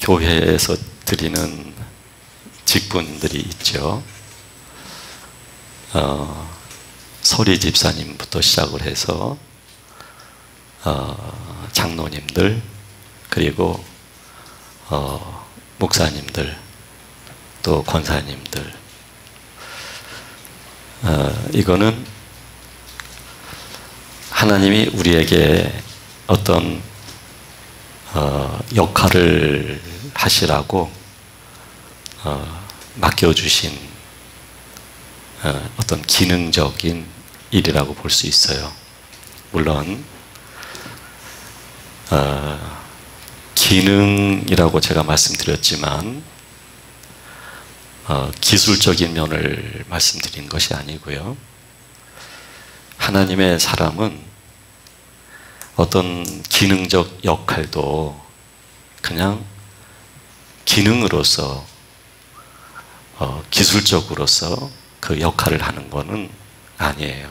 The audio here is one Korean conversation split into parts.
교회에서 드리는 직분들이 있죠. 서리 집사님부터 시작을 해서 장로님들, 그리고 목사님들, 또 권사님들, 이거는 하나님이 우리에게 어떤 역할을 하시라고 맡겨주신 어떤 기능적인 일이라고 볼 수 있어요. 물론 기능이라고 제가 말씀드렸지만 기술적인 면을 말씀드린 것이 아니고요. 하나님의 사람은 어떤 기능적 역할도 그냥 기능으로서 기술적으로서 그 역할을 하는 것은 아니에요.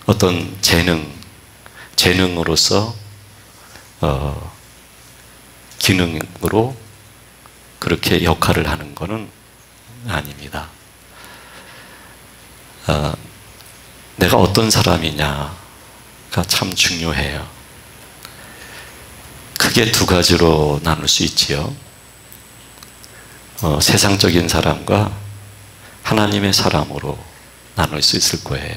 어떤 재능으로서 기능으로 그렇게 역할을 하는 것은 아닙니다. 내가 어떤 사람이냐가 참 중요해요. 크게 두 가지로 나눌 수 있지요. 세상적인 사람과 하나님의 사람으로 나눌 수 있을 거예요.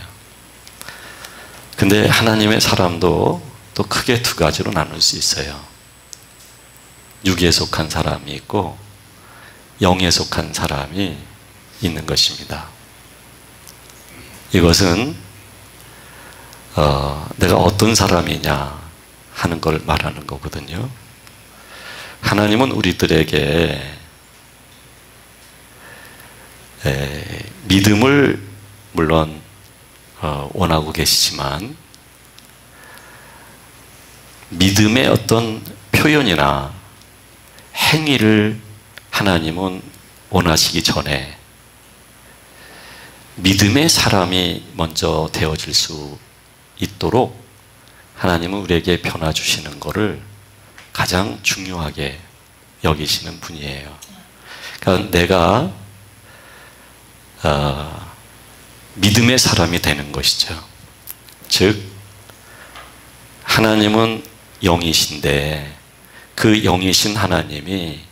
근데 하나님의 사람도 또 크게 두 가지로 나눌 수 있어요. 육에 속한 사람이 있고 영에 속한 사람이 있는 것입니다. 이것은 내가 어떤 사람이냐 하는 걸 말하는 거거든요. 하나님은 우리들에게 믿음을 물론 원하고 계시지만 믿음의 어떤 표현이나 행위를 하나님은 원하시기 전에 믿음의 사람이 먼저 되어질 수 있도록 하나님은 우리에게 변화 주시는 것을 가장 중요하게 여기시는 분이에요. 그러니까 내가 믿음의 사람이 되는 것이죠. 즉 하나님은 영이신데 그 영이신 하나님이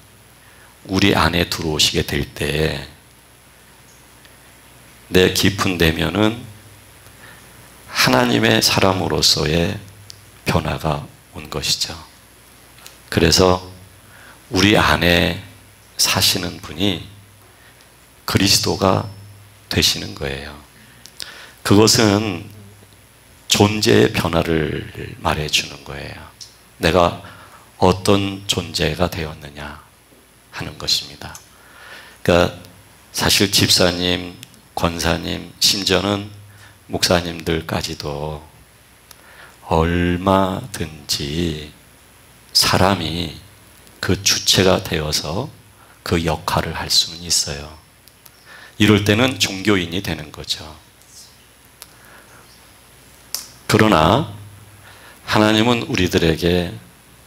우리 안에 들어오시게 될 때 내 깊은 내면은 하나님의 사람으로서의 변화가 온 것이죠. 그래서 우리 안에 사시는 분이 그리스도가 되시는 거예요. 그것은 존재의 변화를 말해주는 거예요. 내가 어떤 존재가 되었느냐 하는 것입니다. 그러니까 사실 집사님, 권사님, 심지어는 목사님들까지도 얼마든지 사람이 그 주체가 되어서 그 역할을 할 수는 있어요. 이럴 때는 종교인이 되는 거죠. 그러나 하나님은 우리들에게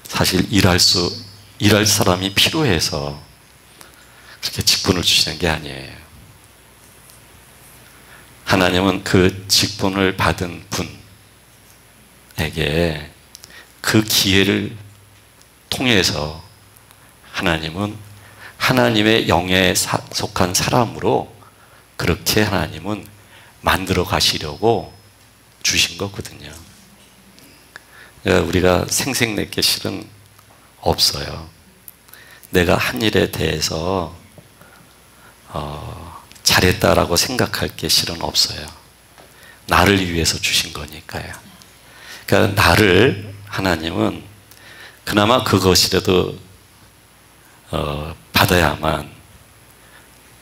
사실 일할 사람이 필요해서 그렇게 직분을 주시는 게 아니에요. 하나님은 그 직분을 받은 분에게 그 기회를 통해서 하나님은 하나님의 영에 속한 사람으로 그렇게 하나님은 만들어 가시려고 주신 거거든요. 우리가 생색내게 실은 없어요. 내가 한 일에 대해서 잘했다라고 생각할 게 실은 없어요. 나를 위해서 주신 거니까요. 그러니까 나를 하나님은 그나마 그것이라도 받아야만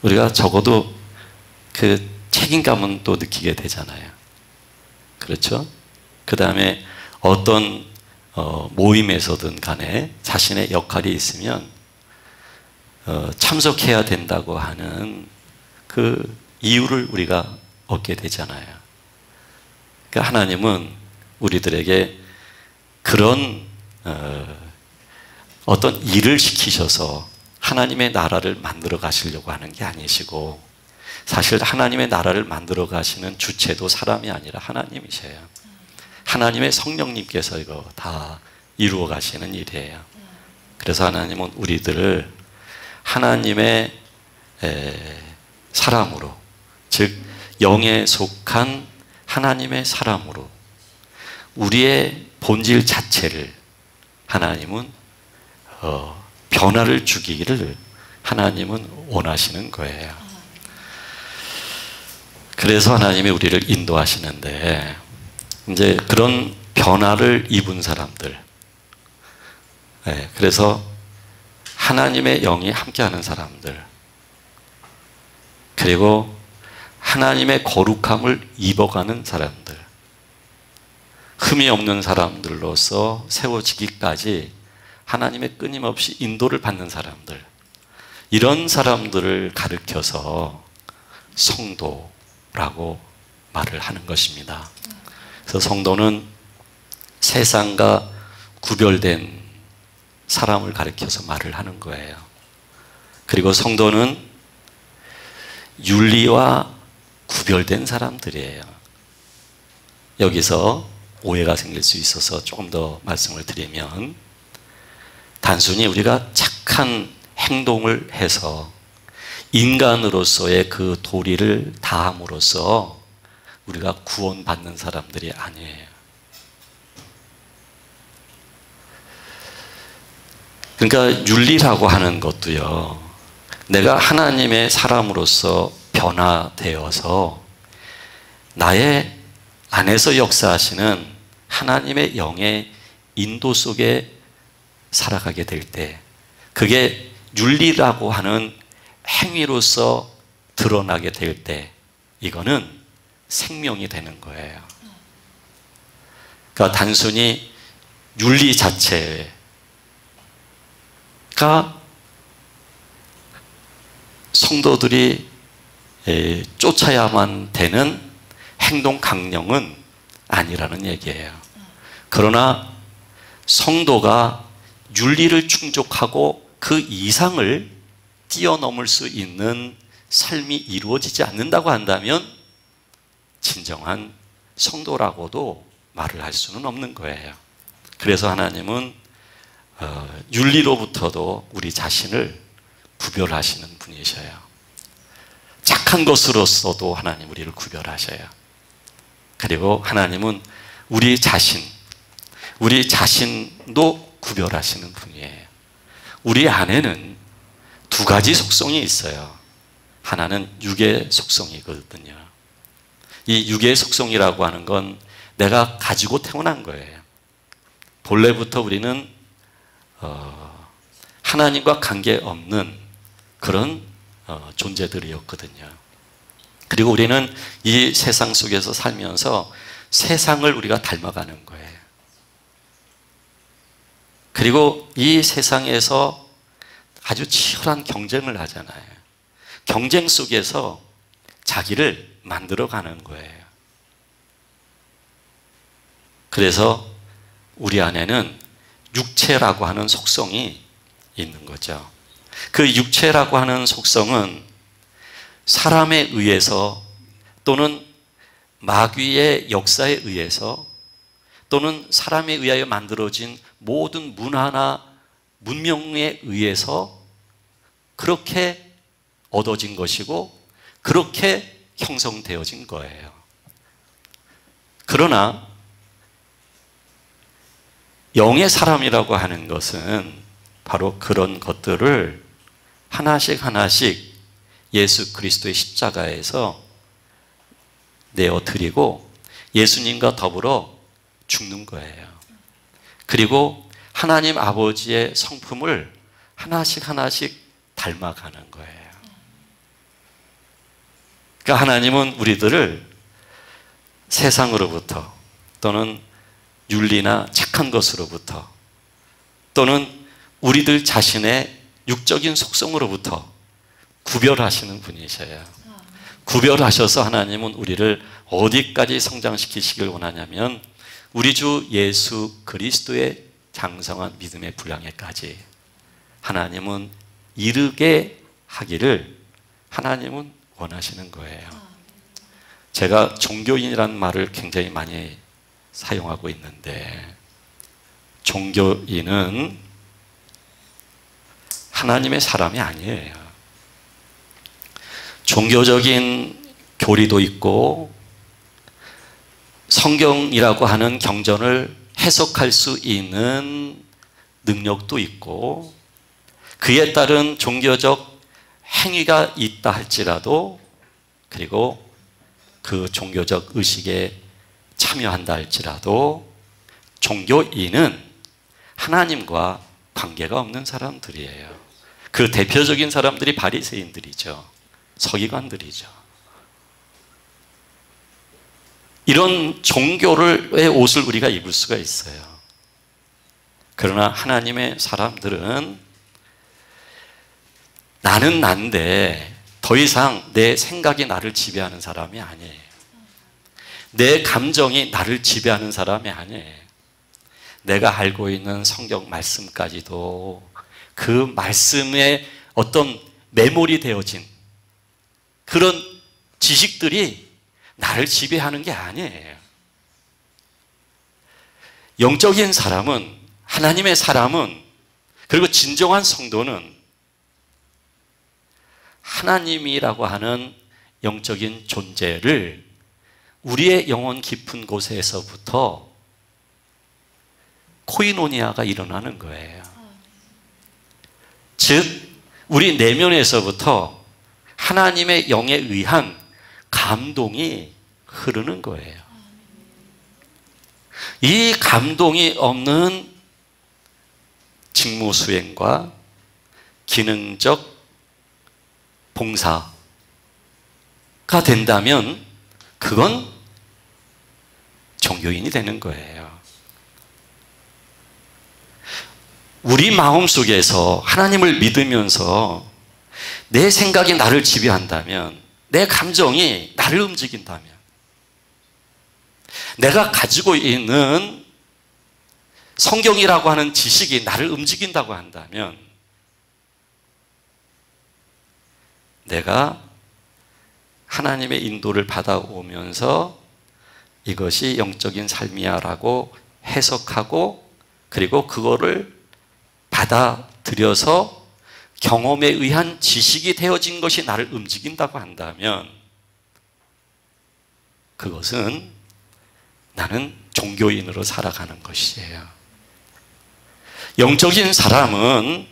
우리가 적어도 그 책임감은 또 느끼게 되잖아요. 그렇죠? 그 다음에 어떤 모임에서든 간에 자신의 역할이 있으면 참석해야 된다고 하는 그 이유를 우리가 얻게 되잖아요. 그러니까 하나님은 우리들에게 그런 어떤 일을 시키셔서 하나님의 나라를 만들어 가시려고 하는 게 아니시고, 사실 하나님의 나라를 만들어 가시는 주체도 사람이 아니라 하나님이세요. 하나님의 성령님께서 이거 다 이루어 가시는 일이에요. 그래서 하나님은 우리들을 하나님의 사람으로, 즉 영에 속한 하나님의 사람으로 우리의 본질 자체를 하나님은 변화를 주기를 하나님은 원하시는 거예요. 그래서 하나님이 우리를 인도하시는데, 이제 그런 변화를 입은 사람들, 그래서 하나님의 영이 함께하는 사람들, 그리고 하나님의 거룩함을 입어가는 사람들, 흠이 없는 사람들로서 세워지기까지 하나님의 끊임없이 인도를 받는 사람들, 이런 사람들을 가르쳐서 성도라고 말을 하는 것입니다. 그래서 성도는 세상과 구별된 사람을 가르쳐서 말을 하는 거예요. 그리고 성도는 윤리와 구별된 사람들이에요. 여기서 오해가 생길 수 있어서 조금 더 말씀을 드리면, 단순히 우리가 착한 행동을 해서 인간으로서의 그 도리를 다함으로써 우리가 구원받는 사람들이 아니에요. 그러니까 윤리라고 하는 것도요, 내가 하나님의 사람으로서 변화되어서 나의 안에서 역사하시는 하나님의 영의 인도 속에 살아가게 될 때, 그게 윤리라고 하는 행위로서 드러나게 될 때, 이거는 생명이 되는 거예요. 그러니까 단순히 윤리 자체가 성도들이 쫓아야만 되는 행동 강령은 아니라는 얘기예요. 그러나 성도가 윤리를 충족하고 그 이상을 뛰어넘을 수 있는 삶이 이루어지지 않는다고 한다면 진정한 성도라고도 말을 할 수는 없는 거예요. 그래서 하나님은 윤리로부터도 우리 자신을 구별하시는 분이셔요. 착한 것으로서도 하나님 우리를 구별하셔요. 그리고 하나님은 우리 자신도 구별하시는 분이에요. 우리 안에는 두 가지 속성이 있어요. 하나는 육의 속성이거든요. 이 육의 속성이라고 하는 건 내가 가지고 태어난 거예요. 본래부터 우리는 하나님과 관계없는 그런 존재들이었거든요. 그리고 우리는 이 세상 속에서 살면서 세상을 우리가 닮아가는 거예요. 그리고 이 세상에서 아주 치열한 경쟁을 하잖아요. 경쟁 속에서 자기를 만들어가는 거예요. 그래서 우리 안에는 육체라고 하는 속성이 있는 거죠. 그 육체라고 하는 속성은 사람에 의해서, 또는 마귀의 역사에 의해서, 또는 사람에 의하여 만들어진 모든 문화나 문명에 의해서 그렇게 얻어진 것이고 그렇게 형성되어진 거예요. 그러나 영의 사람이라고 하는 것은 바로 그런 것들을 하나씩 하나씩 예수 그리스도의 십자가에서 내어드리고 예수님과 더불어 죽는 거예요. 그리고 하나님 아버지의 성품을 하나씩 하나씩 닮아가는 거예요. 그러니까 하나님은 우리들을 세상으로부터, 또는 윤리나 착한 것으로부터, 또는 우리들 자신의 육적인 속성으로부터 구별하시는 분이셔요. 구별하셔서 하나님은 우리를 어디까지 성장시키시길 원하냐면 우리 주 예수 그리스도의 장성한 믿음의 분량에까지 하나님은 이르게 하기를 하나님은 원하시는 거예요. 제가 종교인이라는 말을 굉장히 많이 사용하고 있는데, 종교인은 하나님의 사람이 아니에요. 종교적인 교리도 있고 성경이라고 하는 경전을 해석할 수 있는 능력도 있고 그에 따른 종교적 행위가 있다 할지라도, 그리고 그 종교적 의식에 참여한다 할지라도 종교인은 하나님과 관계가 없는 사람들이에요. 그 대표적인 사람들이 바리새인들이죠. 서기관들이죠. 이런 종교의 옷을 우리가 입을 수가 있어요. 그러나 하나님의 사람들은 나는 난데 더 이상 내 생각이 나를 지배하는 사람이 아니에요. 내 감정이 나를 지배하는 사람이 아니에요. 내가 알고 있는 성경 말씀까지도 그 말씀에 어떤 메모리 되어진 그런 지식들이 나를 지배하는 게 아니에요. 영적인 사람은, 하나님의 사람은, 그리고 진정한 성도는 하나님이라고 하는 영적인 존재를 우리의 영혼 깊은 곳에서부터 코이노니아가 일어나는 거예요. 즉 우리 내면에서부터 하나님의 영에 의한 감동이 흐르는 거예요. 이 감동이 없는 직무 수행과 기능적 봉사가 된다면 그건 종교인이 되는 거예요. 우리 마음속에서 하나님을 믿으면서 내 생각이 나를 지배한다면, 내 감정이 나를 움직인다면, 내가 가지고 있는 성경이라고 하는 지식이 나를 움직인다고 한다면 내가 하나님의 인도를 받아오면서 이것이 영적인 삶이야 라고 해석하고, 그리고 그거를 받아들여서 경험에 의한 지식이 되어진 것이 나를 움직인다고 한다면 그것은 나는 종교인으로 살아가는 것이에요. 영적인 사람은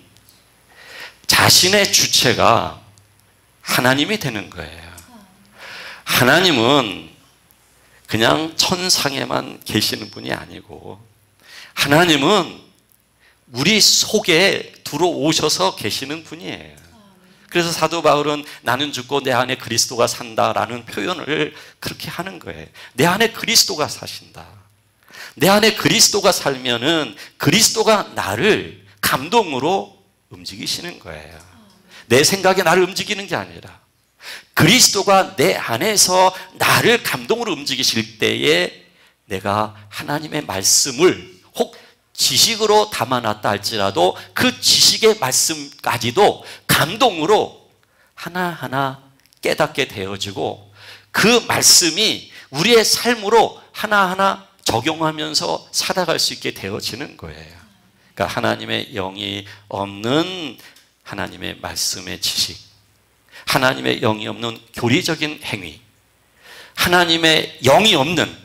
자신의 주체가 하나님이 되는 거예요. 하나님은 그냥 천상에만 계시는 분이 아니고 하나님은 우리 속에 들어오셔서 계시는 분이에요. 그래서 사도 바울은 나는 죽고 내 안에 그리스도가 산다라는 표현을 그렇게 하는 거예요. 내 안에 그리스도가 사신다. 내 안에 그리스도가 살면은 그리스도가 나를 감동으로 움직이시는 거예요. 내 생각이 나를 움직이는 게 아니라 그리스도가 내 안에서 나를 감동으로 움직이실 때에 내가 하나님의 말씀을 혹 지식으로 담아놨다 할지라도 그 지식의 말씀까지도 감동으로 하나하나 깨닫게 되어지고 그 말씀이 우리의 삶으로 하나하나 적용하면서 살아갈 수 있게 되어지는 거예요. 그러니까 하나님의 영이 없는 하나님의 말씀의 지식, 하나님의 영이 없는 교리적인 행위, 하나님의 영이 없는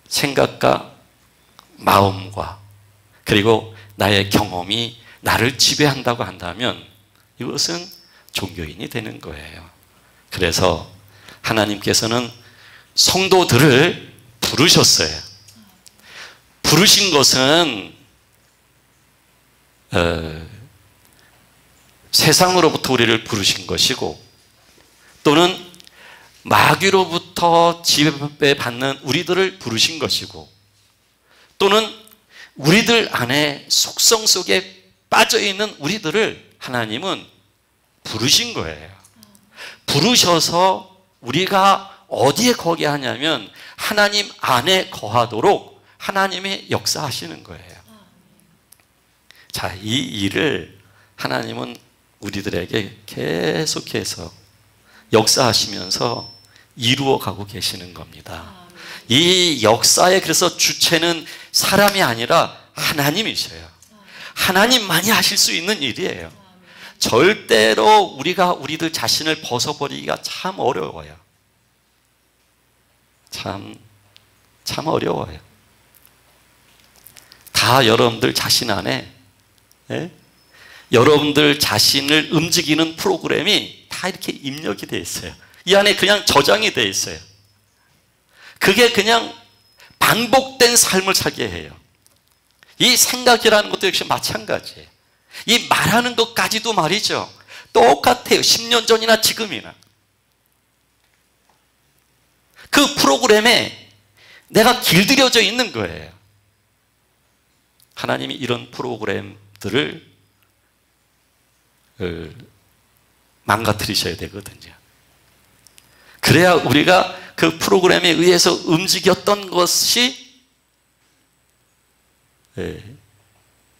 생각과 마음과 그리고 나의 경험이 나를 지배한다고 한다면 이것은 종교인이 되는 거예요. 그래서 하나님께서는 성도들을 부르셨어요. 부르신 것은 세상으로부터 우리를 부르신 것이고, 또는 마귀로부터 지배받는 우리들을 부르신 것이고, 또는 우리들 안에 속성 속에 빠져있는 우리들을 하나님은 부르신 거예요. 부르셔서 우리가 어디에 거기 하냐면 하나님 안에 거하도록 하나님이 역사하시는 거예요. 자, 이 일을 하나님은 우리들에게 계속해서 역사하시면서 이루어가고 계시는 겁니다. 이 역사의 그래서 주체는 사람이 아니라 하나님이셔요. 하나님만이 하실 수 있는 일이에요. 절대로 우리가 우리들 자신을 벗어버리기가 참 어려워요. 참 어려워요. 다 여러분들 자신 안에 여러분들 자신을 움직이는 프로그램이 다 이렇게 입력이 되어 있어요. 이 안에 그냥 저장이 되어 있어요. 그게 그냥 반복된 삶을 살게 해요. 이 생각이라는 것도 역시 마찬가지예요. 이 말하는 것까지도 말이죠. 똑같아요. 10년 전이나 지금이나. 그 프로그램에 내가 길들여져 있는 거예요. 하나님이 이런 프로그램들을 망가뜨리셔야 되거든요. 그래야 우리가 그 프로그램에 의해서 움직였던 것이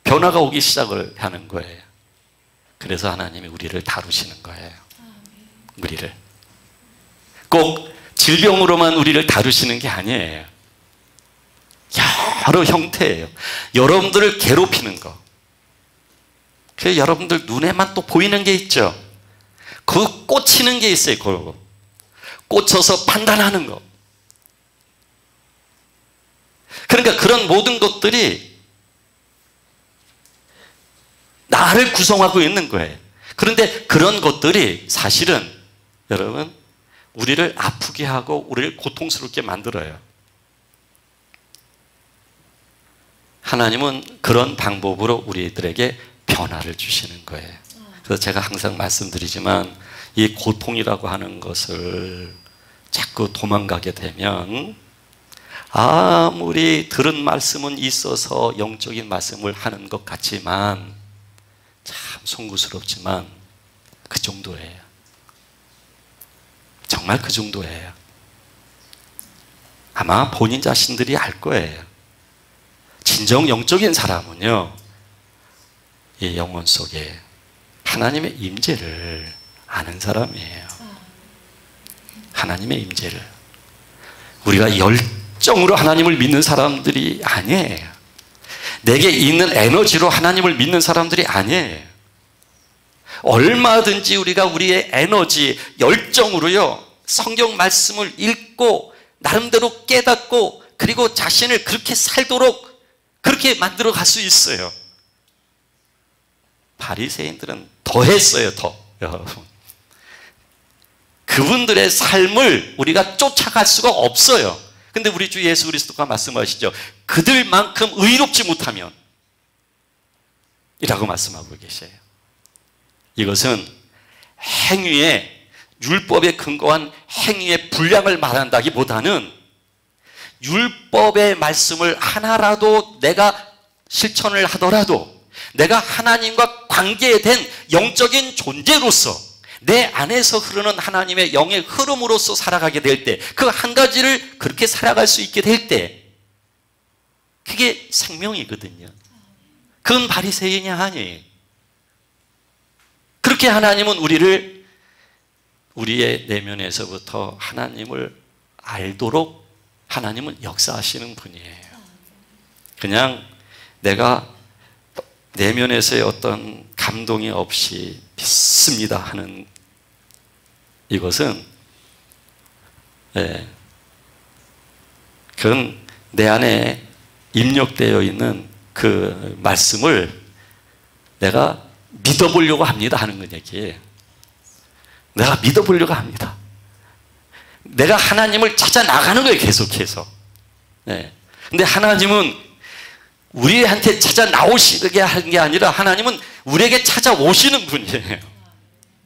변화가 오기 시작을 하는 거예요. 그래서 하나님이 우리를 다루시는 거예요. 우리를. 꼭 질병으로만 우리를 다루시는 게 아니에요. 여러 형태예요. 여러분들을 괴롭히는 거. 그 여러분들 눈에만 또 보이는 게 있죠. 그 꽂히는 게 있어요. 그거. 꽂혀서 판단하는 거. 그러니까 그런 모든 것들이 나를 구성하고 있는 거예요. 그런데 그런 것들이 사실은 여러분 우리를 아프게 하고 우리를 고통스럽게 만들어요. 하나님은 그런 방법으로 우리들에게 변화를 주시는 거예요. 그래서 제가 항상 말씀드리지만 이 고통이라고 하는 것을 자꾸 도망가게 되면 아무리 들은 말씀은 있어서 영적인 말씀을 하는 것 같지만 참 송구스럽지만 그 정도예요. 정말 그 정도예요. 아마 본인 자신들이 알 거예요. 진정 영적인 사람은요, 이 영혼 속에 하나님의 임재를 아는 사람이에요. 하나님의 임재를. 우리가 열정으로 하나님을 믿는 사람들이 아니에요. 내게 있는 에너지로 하나님을 믿는 사람들이 아니에요. 얼마든지 우리가 우리의 에너지, 열정으로요, 성경 말씀을 읽고 나름대로 깨닫고 그리고 자신을 그렇게 살도록 그렇게 만들어 갈 수 있어요. 바리새인들은 더 했어요. 더. 여러분, 그분들의 삶을 우리가 쫓아갈 수가 없어요. 근데 우리 주 예수 그리스도가 말씀하시죠. 그들만큼 의롭지 못하면 이라고 말씀하고 계세요. 이것은 행위의, 율법에 근거한 행위의 분량을 말한다기보다는 율법의 말씀을 하나라도 내가 실천을 하더라도 내가 하나님과 관계된 영적인 존재로서 내 안에서 흐르는 하나님의 영의 흐름으로서 살아가게 될 때, 그 한 가지를 그렇게 살아갈 수 있게 될 때, 그게 생명이거든요. 그건 바리새인이 아니에요. 그렇게 하나님은 우리를 우리의 내면에서부터 하나님을 알도록 하나님은 역사하시는 분이에요. 그냥 내가 내면에서의 어떤 감동이 없이 믿습니다 하는 이것은, 그건 내 안에 입력되어 있는 그 말씀을 내가 믿어보려고 합니다 하는 건 얘기예요. 내가 믿어보려고 합니다. 내가 하나님을 찾아 나가는 거예요, 계속해서. 근데 하나님은 우리한테 찾아 나오시게 하는 게 아니라 하나님은 우리에게 찾아오시는 분이에요.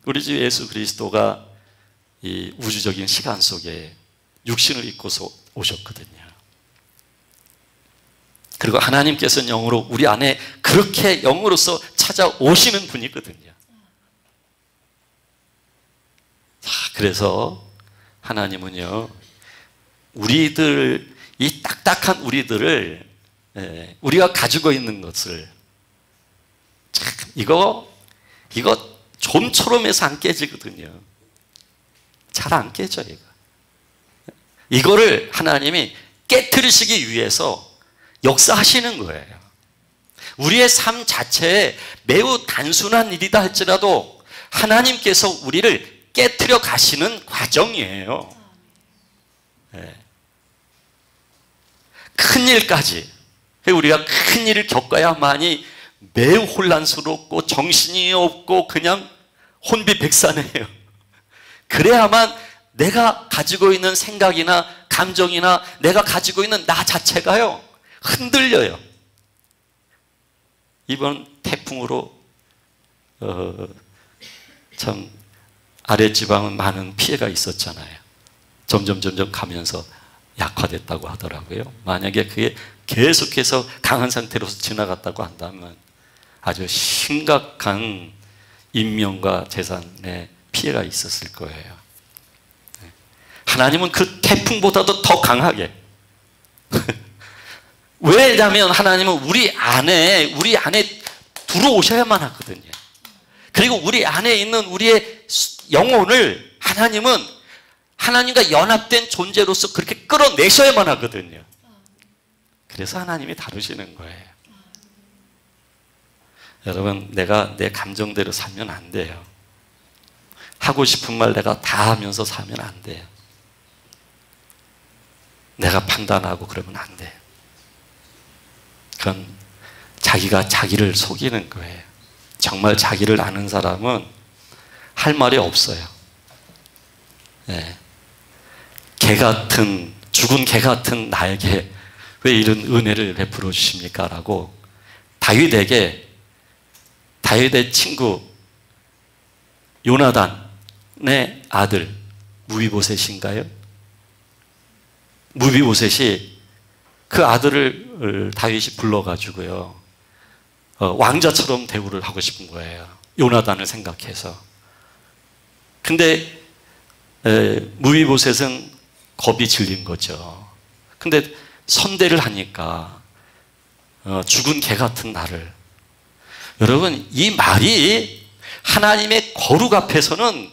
우리 주 예수 그리스도가 이 우주적인 시간 속에 육신을 입고서 오셨거든요. 그리고 하나님께서는 영으로 우리 안에 그렇게 영으로서 찾아오시는 분이거든요. 자, 그래서 하나님은요, 우리들, 이 딱딱한 우리들을, 우리가 가지고 있는 것을 이거 좀처럼 해서 안 깨지거든요. 잘 안 깨져, 이거. 이거를 하나님이 깨트리시기 위해서 역사하시는 거예요. 우리의 삶 자체에 매우 단순한 일이다 할지라도 하나님께서 우리를 깨트려 가시는 과정이에요. 네. 큰 일까지. 우리가 큰 일을 겪어야만이 매우 혼란스럽고 정신이 없고 그냥 혼비백산해요. 그래야만 내가 가지고 있는 생각이나 감정이나 내가 가지고 있는 나 자체가요, 흔들려요. 이번 태풍으로 참 아랫지방은 많은 피해가 있었잖아요. 점점 가면서 약화됐다고 하더라고요. 만약에 그게 계속해서 강한 상태로 지나갔다고 한다면 아주 심각한 인명과 재산에 피해가 있었을 거예요. 하나님은 그 태풍보다도 더 강하게 왜냐하면 하나님은 우리 안에 들어오셔야만 하거든요. 그리고 우리 안에 있는 우리의 영혼을 하나님은 하나님과 연합된 존재로서 그렇게 끌어내셔야만 하거든요. 그래서 하나님이 다루시는 거예요. 여러분, 내가 내 감정대로 살면 안 돼요. 하고 싶은 말 내가 다 하면서 살면 안 돼요. 내가 판단하고 그러면 안 돼요. 그건 자기가 자기를 속이는 거예요. 정말 자기를 아는 사람은 할 말이 없어요. 네. 죽은 개 같은 나에게 왜 이런 은혜를 베풀어 주십니까? 라고 다윗의 친구 요나단의 아들 무비보셋인가요? 무비보셋이 그 아들을 다윗이 불러가지고요, 왕자처럼 대우를 하고 싶은 거예요. 요나단을 생각해서. 근데 무비보셋은 겁이 질린 거죠. 근데 선대를 하니까 죽은 개 같은 나를. 여러분, 이 말이 하나님의 거룩 앞에서는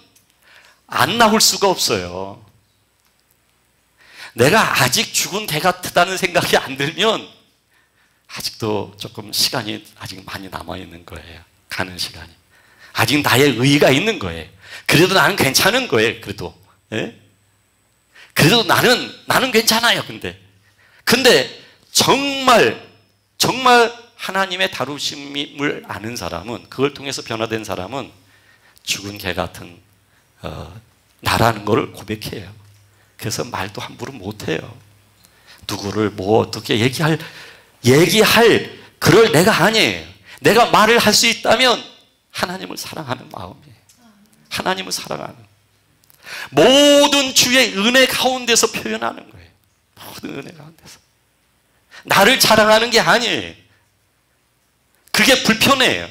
안 나올 수가 없어요. 내가 아직 죽은 개 같다는 생각이 안 들면 아직도 조금 시간이 아직 많이 남아있는 거예요. 가는 시간이. 아직 나의 의의가 있는 거예요. 그래도 나는 괜찮은 거예요. 그래도. 예? 그래도 나는 괜찮아요. 근데 정말 하나님의 다루심을 아는 사람은, 그걸 통해서 변화된 사람은 죽은 개 같은 나라는 걸 고백해요. 그래서 말도 함부로 못해요. 누구를 뭐 어떻게 얘기할 그럴 내가 아니에요. 내가 말을 할 수 있다면 하나님을 사랑하는 마음이에요. 하나님을 사랑하는 모든 주의 은혜 가운데서 표현하는 거예요. 모든 은혜 가운데서. 나를 자랑하는 게 아니에요. 그게 불편해요.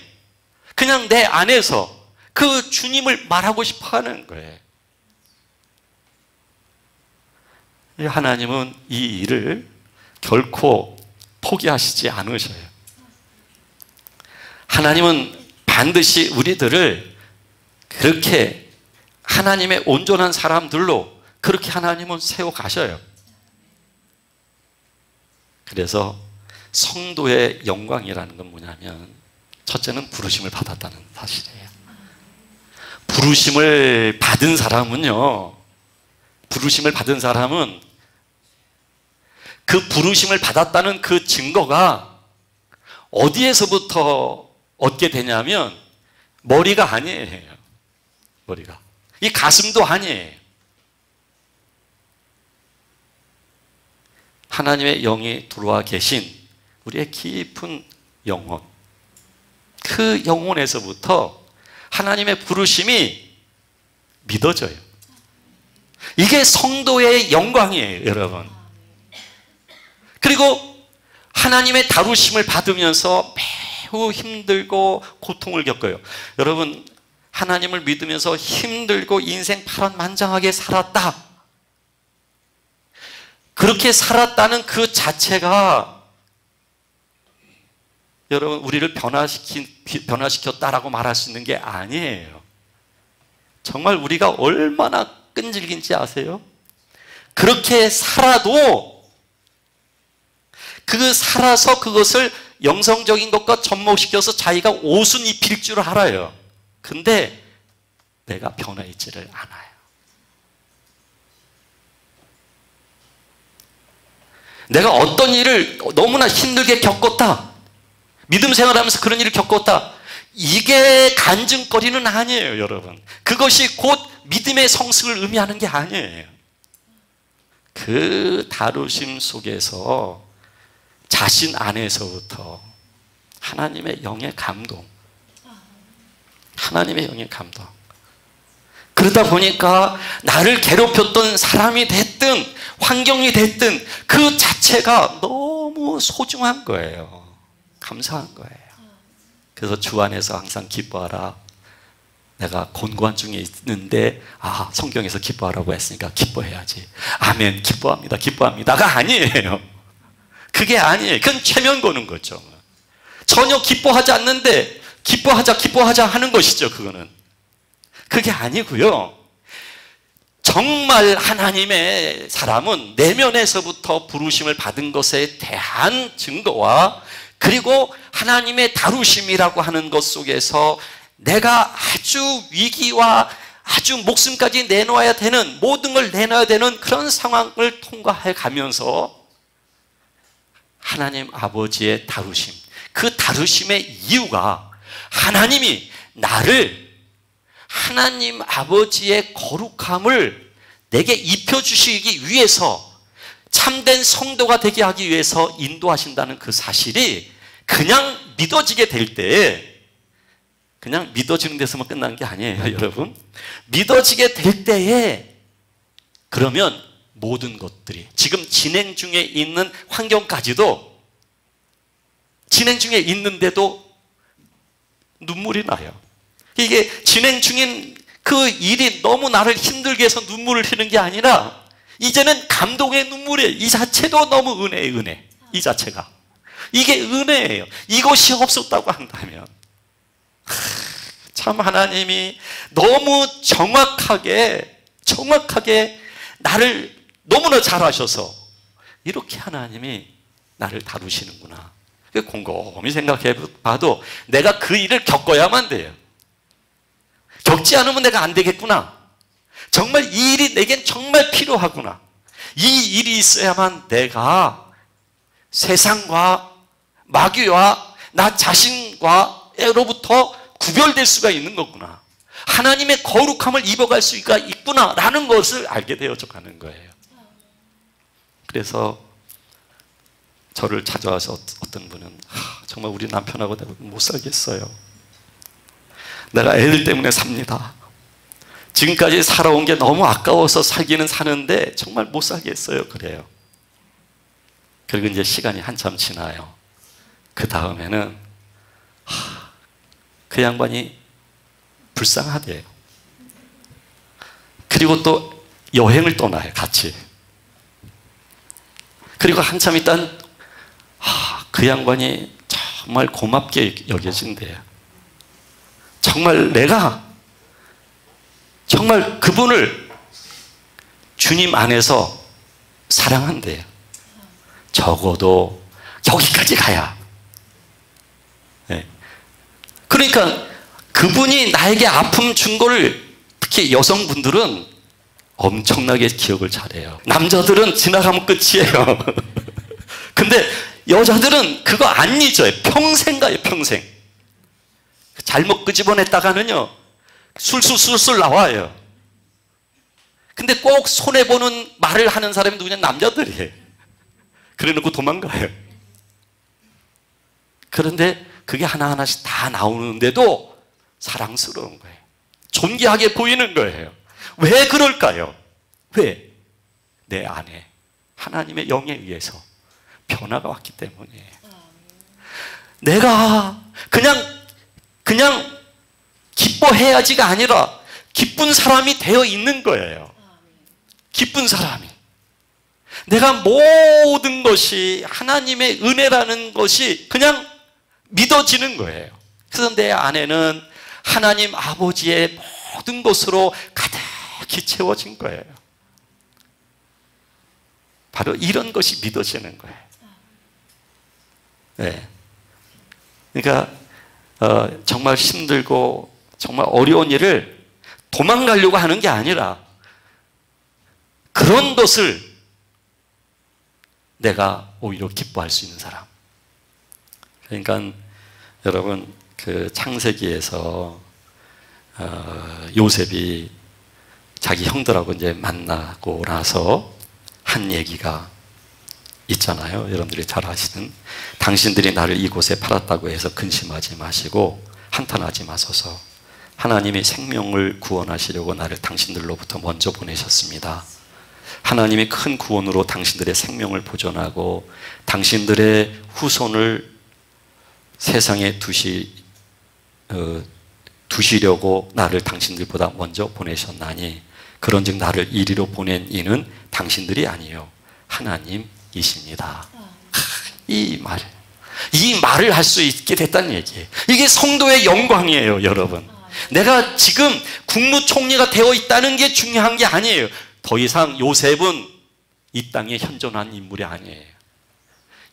그냥 내 안에서 그 주님을 말하고 싶어 하는 거예요. 하나님은 이 일을 결코 포기하시지 않으셔요. 하나님은 반드시 우리들을 그렇게 하나님의 온전한 사람들로 그렇게 하나님은 세워가셔요. 그래서 성도의 영광이라는 건 뭐냐면, 첫째는 부르심을 받았다는 사실이에요. 부르심을 받은 사람은 그 부르심을 받았다는 그 증거가 어디에서부터 얻게 되냐면 머리가 아니에요. 머리가. 이 가슴도 아니에요. 하나님의 영이 들어와 계신 우리의 깊은 영혼, 그 영혼에서부터 하나님의 부르심이 믿어져요. 이게 성도의 영광이에요, 여러분. 그리고 하나님의 다루심을 받으면서 매우 힘들고 고통을 겪어요. 여러분, 하나님을 믿으면서 힘들고 인생 파란만장하게 살았다, 그렇게 살았다는 그 자체가 여러분 우리를 변화시켰다라고 말할 수 있는 게 아니에요. 정말 우리가 얼마나 끈질긴지 아세요? 그렇게 살아도 살아서 그것을 영성적인 것과 접목시켜서 자기가 옷은 입힐 줄 알아요. 근데 내가 변화있지를 않아요. 내가 어떤 일을 너무나 힘들게 겪었다, 믿음 생활하면서 그런 일을 겪었다, 이게 간증거리는 아니에요. 여러분, 그것이 곧 믿음의 성숙을 의미하는 게 아니에요. 그 다루심 속에서 자신 안에서부터 하나님의 영의 감동, 하나님의 영의 감동. 그러다 보니까 나를 괴롭혔던 사람이 됐든 환경이 됐든 그 자체가 너무 소중한 거예요. 감사한 거예요. 그래서 주 안에서 항상 기뻐하라. 내가 곤고한 중에 있는데 성경에서 기뻐하라고 했으니까 기뻐해야지. 아멘, 기뻐합니다, 기뻐합니다가 아니에요. 그게 아니에요. 그건 최면 거는 거죠. 전혀 기뻐하지 않는데 기뻐하자 하는 것이죠. 그게 아니고요. 정말 하나님의 사람은 내면에서부터 부르심을 받은 것에 대한 증거와, 그리고 하나님의 다루심이라고 하는 것 속에서 내가 아주 위기와 아주 목숨까지 내놓아야 되는, 모든 걸 내놔야 되는 그런 상황을 통과해 가면서 하나님 아버지의 다루심, 그 다루심의 이유가 하나님이 나를 하나님 아버지의 거룩함을 내게 입혀주시기 위해서, 참된 성도가 되게 하기 위해서 인도하신다는 그 사실이 그냥 믿어지게 될 때, 그냥 믿어지는 데서만 끝나는 게 아니에요. 여러분, 믿어지게 될 때에 그러면 모든 것들이, 지금 진행 중에 있는 환경까지도, 진행 중에 있는데도 눈물이 나요. 이게 진행 중인 그 일이 너무 나를 힘들게 해서 눈물을 흘리는 게 아니라 이제는 감동의 눈물이에요. 이 자체도 너무 은혜예요. 은혜, 이 자체가, 이게 은혜예요. 이것이 없었다고 한다면 참 하나님이 너무 정확하게 나를 너무나 잘하셔서 이렇게 하나님이 나를 다루시는구나. 곰곰이 생각해 봐도 내가 그 일을 겪어야만 돼요. 겪지 않으면 내가 안 되겠구나. 정말 이 일이 내겐 정말 필요하구나. 이 일이 있어야만 내가 세상과 마귀와 나 자신과로부터 구별될 수가 있는 거구나. 하나님의 거룩함을 입어갈 수가 있구나라는 것을 알게 되어져 가는 거예요. 그래서 저를 찾아와서 어떤 분은 정말 우리 남편하고 내가 못 살겠어요. 내가 애들 때문에 삽니다. 지금까지 살아온 게 너무 아까워서 살기는 사는데 정말 못 살겠어요. 그래요. 그리고 이제 시간이 한참 지나요. 그 다음에는 그 양반이 불쌍하대요. 그리고 또 여행을 떠나요, 같이. 그리고 한참 있다 그 양반이 정말 고맙게 여겨진대요. 정말 내가 정말 그분을 주님 안에서 사랑한대요. 적어도 여기까지 가야. 네. 그러니까 그분이 나에게 아픔 준 거를 특히 여성분들은 엄청나게 기억을 잘해요. 남자들은 지나가면 끝이에요. 근데 여자들은 그거 안 잊어요. 평생 가요, 평생. 잘못 끄집어냈다가는요, 술술 나와요. 근데 꼭 손해보는 말을 하는 사람이 누구냐? 남자들이에요. 그래 놓고 도망가요. 그런데 그게 하나하나씩 다 나오는데도 사랑스러운 거예요. 존귀하게 보이는 거예요. 왜 그럴까요? 왜? 내 안에 하나님의 영에 의해서 변화가 왔기 때문이에요. 내가 그냥 기뻐해야지가 아니라 기쁜 사람이 되어 있는 거예요. 기쁜 사람이. 내가 모든 것이 하나님의 은혜라는 것이 그냥 믿어지는 거예요. 그래서 내 안에는 하나님 아버지의 모든 것으로 가득히 채워진 거예요. 바로 이런 것이 믿어지는 거예요. 네. 그러니까 정말 힘들고 정말 어려운 일을 도망가려고 하는 게 아니라 그런 것을 내가 오히려 기뻐할 수 있는 사람. 그러니까 여러분 그 창세기에서 요셉이 자기 형들하고 이제 만나고 나서 한 얘기가 있잖아요. 여러분들이 잘 아시는, 당신들이 나를 이곳에 팔았다고 해서 근심하지 마시고 한탄하지 마소서. 하나님이 생명을 구원하시려고 나를 당신들로부터 먼저 보내셨습니다. 하나님이 큰 구원으로 당신들의 생명을 보존하고 당신들의 후손을 세상에 두시려고 나를 당신들보다 먼저 보내셨나니 그런즉 나를 이리로 보낸 이는 당신들이 아니요 하나님이십니다. 이 말을 할 수 있게 됐다는 얘기예요. 이게 성도의 영광이에요, 여러분. 내가 지금 국무총리가 되어 있다는 게 중요한 게 아니에요. 더 이상 요셉은 이 땅에 현존한 인물이 아니에요.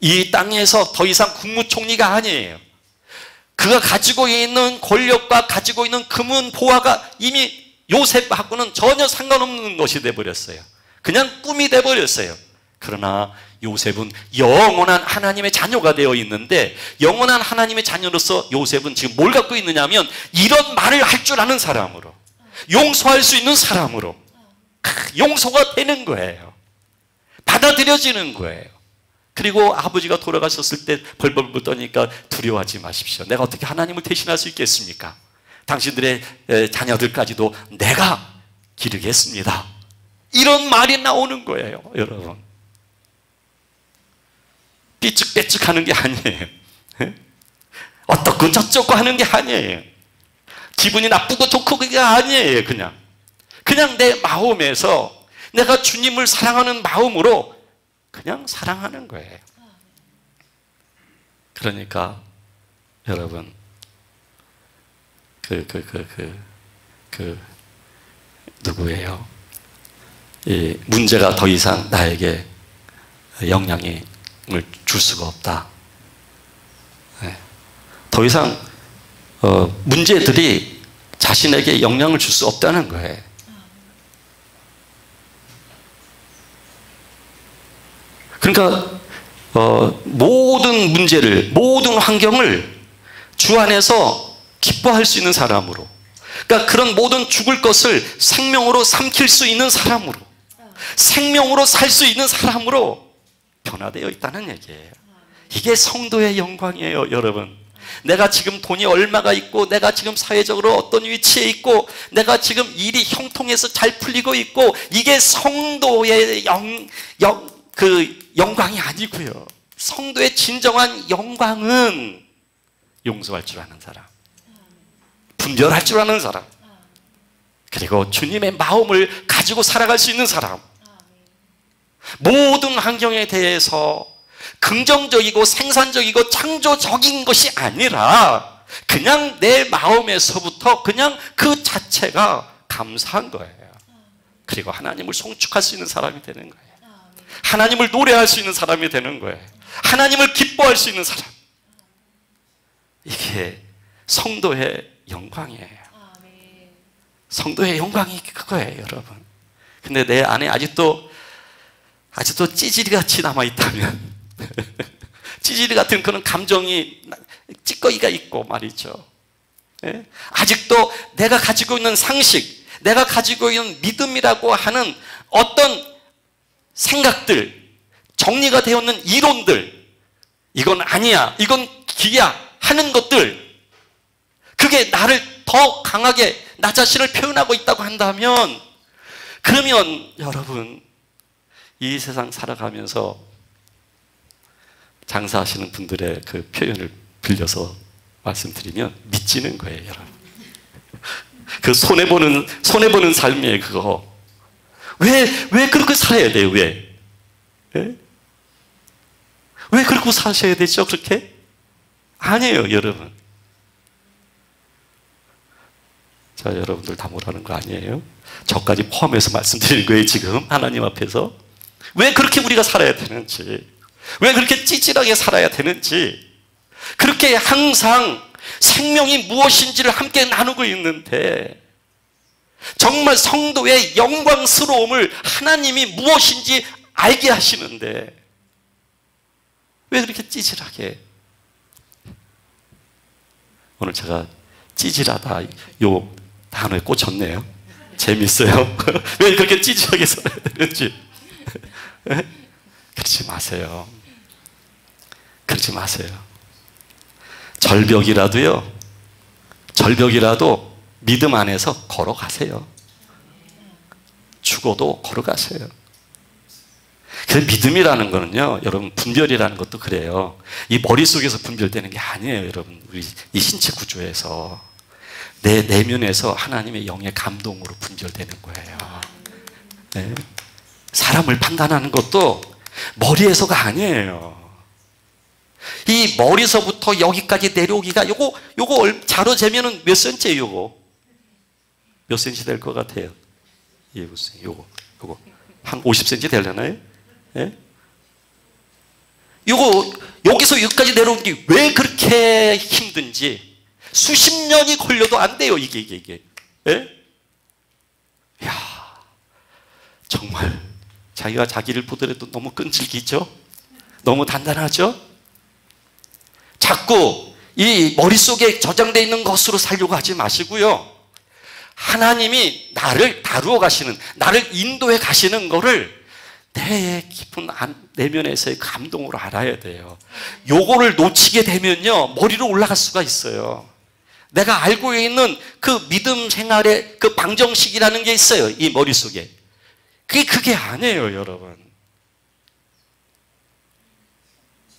이 땅에서 더 이상 국무총리가 아니에요. 그가 가지고 있는 권력과 가지고 있는 금은 보화가 이미 요셉하고는 전혀 상관없는 것이 되어버렸어요. 그냥 꿈이 되어버렸어요. 그러나 요셉은 영원한 하나님의 자녀가 되어 있는데, 영원한 하나님의 자녀로서 요셉은 지금 뭘 갖고 있느냐면 이런 말을 할 줄 아는 사람으로, 용서할 수 있는 사람으로 용서가 되는 거예요. 받아들여지는 거예요. 그리고 아버지가 돌아가셨을 때 벌벌 떠니까 두려워하지 마십시오. 내가 어떻게 하나님을 대신할 수 있겠습니까? 당신들의 자녀들까지도 내가 기르겠습니다. 이런 말이 나오는 거예요, 여러분. 삐죽빼죽 하는 게 아니에요. 어떻고 저쩌고 하는 게 아니에요. 기분이 나쁘고 좋고 그게 아니에요. 그냥 내 마음에서 내가 주님을 사랑하는 마음으로 그냥 사랑하는 거예요. 그러니까 여러분 누구예요? 이 문제가 더 이상 나에게 영향을 줄 수가 없다. 네. 더 이상 문제들이 자신에게 영향을 줄 수 없다는 거예요. 그러니까 모든 문제를, 모든 환경을 주 안에서 기뻐할 수 있는 사람으로, 그러니까 그런 모든 죽을 것을 생명으로 삼킬 수 있는 사람으로, 생명으로 살 수 있는 사람으로 변화되어 있다는 얘기예요. 이게 성도의 영광이에요, 여러분. 내가 지금 돈이 얼마가 있고, 내가 지금 사회적으로 어떤 위치에 있고, 내가 지금 일이 형통해서 잘 풀리고 있고, 이게 성도의 영광이 아니고요. 성도의 진정한 영광은 용서할 줄 아는 사람, 분별할 줄 아는 사람, 그리고 주님의 마음을 가지고 살아갈 수 있는 사람, 모든 환경에 대해서 긍정적이고 생산적이고 창조적인 것이 아니라 그냥 내 마음에서부터 그냥 그 자체가 감사한 거예요. 그리고 하나님을 송축할 수 있는 사람이 되는 거예요. 하나님을 노래할 수 있는 사람이 되는 거예요. 하나님을 기뻐할 수 있는 사람. 이게 성도의 영광이에요. 성도의 영광이 그거예요, 여러분. 근데 내 안에 아직도 찌질이같이 남아있다면 찌질이 같은 그런 감정이, 찌꺼기가 있고 말이죠. 예? 아직도 내가 가지고 있는 상식, 내가 가지고 있는 믿음이라고 하는 어떤 생각들, 정리가 되어 있는 이론들, 이건 아니야, 이건 기야 하는 것들, 그게 나를 더 강하게 나 자신을 표현하고 있다고 한다면, 그러면 여러분 이 세상 살아가면서 장사하시는 분들의 그 표현을 빌려서 말씀드리면 미치는 거예요, 여러분. 그 손해보는 삶이에요, 그거. 왜 그렇게 살아야 돼요, 왜? 예? 왜 그렇게 사셔야 되죠, 그렇게? 아니에요, 여러분. 자, 여러분들 다 뭐라는 거 아니에요? 저까지 포함해서 말씀드리는 거예요, 지금. 하나님 앞에서. 왜 그렇게 우리가 살아야 되는지, 왜 그렇게 찌질하게 살아야 되는지, 그렇게 항상 생명이 무엇인지를 함께 나누고 있는데, 정말 성도의 영광스러움을 하나님이 무엇인지 알게 하시는데, 왜 그렇게 찌질하게? 오늘 제가 찌질하다, 요 단어에 꽂혔네요. 재밌어요. 왜 그렇게 찌질하게 살아야 되는지. 그러지 마세요. 그러지 마세요. 절벽이라도요, 절벽이라도 믿음 안에서 걸어가세요. 죽어도 걸어가세요. 그 믿음이라는 거는요, 여러분, 분별이라는 것도 그래요. 이 머릿속에서 분별되는 게 아니에요, 여러분. 우리 이 신체 구조에서. 내 내면에서 하나님의 영의 감동으로 분별되는 거예요. 네? 사람을 판단하는 것도 머리에서가 아니에요. 이 머리서부터 여기까지 내려오기가, 요거 자로 재면은 몇 센치예요, 요거? 몇 센치 될 것 같아요? 예, 보세요. 요거. 한 50cm 되려나요? 예? 요거, 여기서 여기까지 내려오는 게 왜 그렇게 힘든지, 수십 년이 걸려도 안 돼요, 이게. 예? 이야, 정말, 자기가 자기를 보더라도 너무 끈질기죠? 너무 단단하죠? 자꾸 이 머릿속에 저장되어 있는 것으로 살려고 하지 마시고요. 하나님이 나를 다루어 가시는, 나를 인도해 가시는 거를 내 깊은 내면에서의 감동으로 알아야 돼요. 요거를 놓치게 되면요, 머리로 올라갈 수가 있어요. 내가 알고 있는 그 믿음 생활의 그 방정식이라는 게 있어요, 이 머릿속에. 그게 아니에요, 여러분.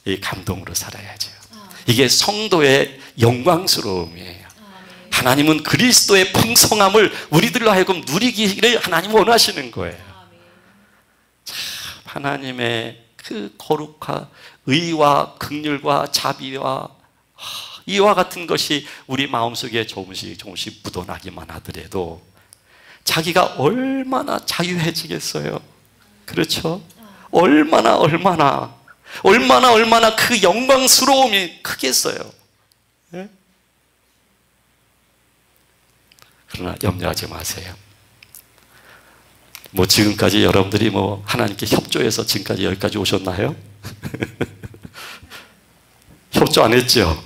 이 감동으로 살아야죠. 이게 성도의 영광스러움이에요. 하나님은 그리스도의 풍성함을 우리들로 하여금 누리기를 하나님 원하시는 거예요. 참, 하나님의 그 거룩과 의와 긍휼과 자비와 이와 같은 것이 우리 마음속에 조금씩 묻어나기만 하더라도 자기가 얼마나 자유해지겠어요. 그렇죠? 얼마나 그 영광스러움이 크겠어요. 네? 그러나 염려하지 마세요. 뭐 지금까지 여러분들이 뭐 하나님께 협조해서 지금까지 여기까지 오셨나요? 협조 안 했죠?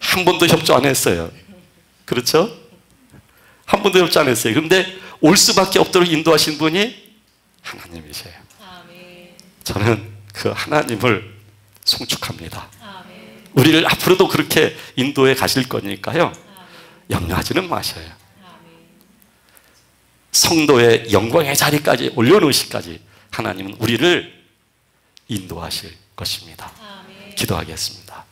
한 번도 협조 안 했어요. 그렇죠? 한 번도 협조 안 했어요. 그런데 올 수밖에 없도록 인도하신 분이 하나님이세요. 저는 그 하나님을 송축합니다. 우리를 앞으로도 그렇게 인도해 가실 거니까요, 염려하지는 마셔요. 성도의 영광의 자리까지 올려놓으시기까지 하나님은 우리를 인도하실 것입니다. 기도하겠습니다.